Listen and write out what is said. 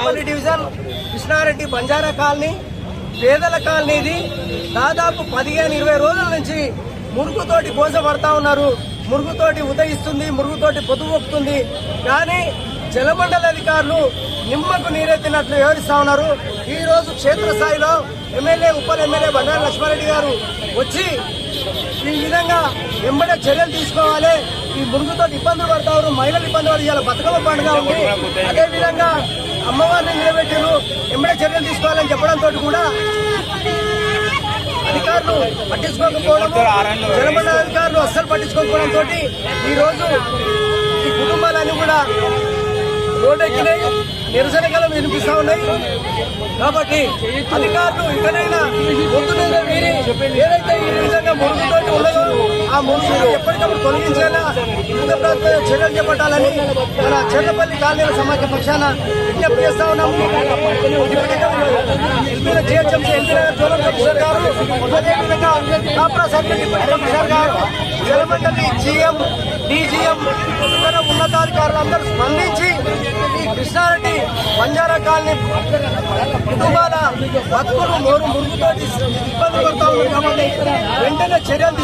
Nampally division Krishna Reddy Banjara colony పేదల colony. ఇది దాదాపు 15-20 రోజుల నుంచి మురుగుతోటి కోసపడతా ఉన్నారు. మురుగుతోటి ఉదయిస్తుంది, మురుగుతోటి పొద్దుపోతుంది. కానీ జలమండలి అధికారులు నిమ్మకు నీరెత్తినట్లు వివరిస్తా ఉన్నారు. ఈ రోజు క్షేత్రస్థాయిలో ఎమ్మెల్యే ఉప ఎమ్మెల్యే బండారు లక్ష్మారెడ్డి గారు వచ్చి ఈ విధంగా వెంబడే చర్యలు తీసుకోవాలి, ఈ మురుగుతో ఇబ్బందులు పడతారు, మహిళలు ఇబ్బంది పడి ఇలా బతుకమ్మ పండుగ ఉంది, అదేవిధంగా అమ్మవారిని నిలబెట్టారు, వెంబడే చర్యలు తీసుకోవాలని చెప్పడంతో కూడా అధికారులు పట్టించుకోకపోవడం, జలమండలి అధికారులు అస్సలు పట్టించుకోకపోవడంతో ఈ రోజు ఈ కుటుంబాలన్నీ కూడా రోడ్డెక్కినాయి, నిరసనలు వినిపిస్తా ఉన్నాయి. కాబట్టి అధికారులు ఇకనైనా పొద్దున్న వీరి ఏదైతే ఈ విధంగా మురుగుతోటి ఉన్నదో ఆ మురుగును ఎప్పటికప్పుడు తొలగించేలా చర్యలు చేపట్టాలని మన చెర్లపల్లి కాలనీల సమాఖ్య పక్షాన విజ్ఞప్తి చేస్తా ఉన్నాము. జలమండలి జీఎం, డీజీఎం, ఇతర ఉన్నతాధికారులందరూ స్పందించి ఈ కృష్ణారెడ్డి బంజారా కాలనీ కుటుంబాల బతుకులు మురుగుతోటి ఇబ్బంది పడతా ఉన్నారు కాబట్టి వెంటనే చర్యలు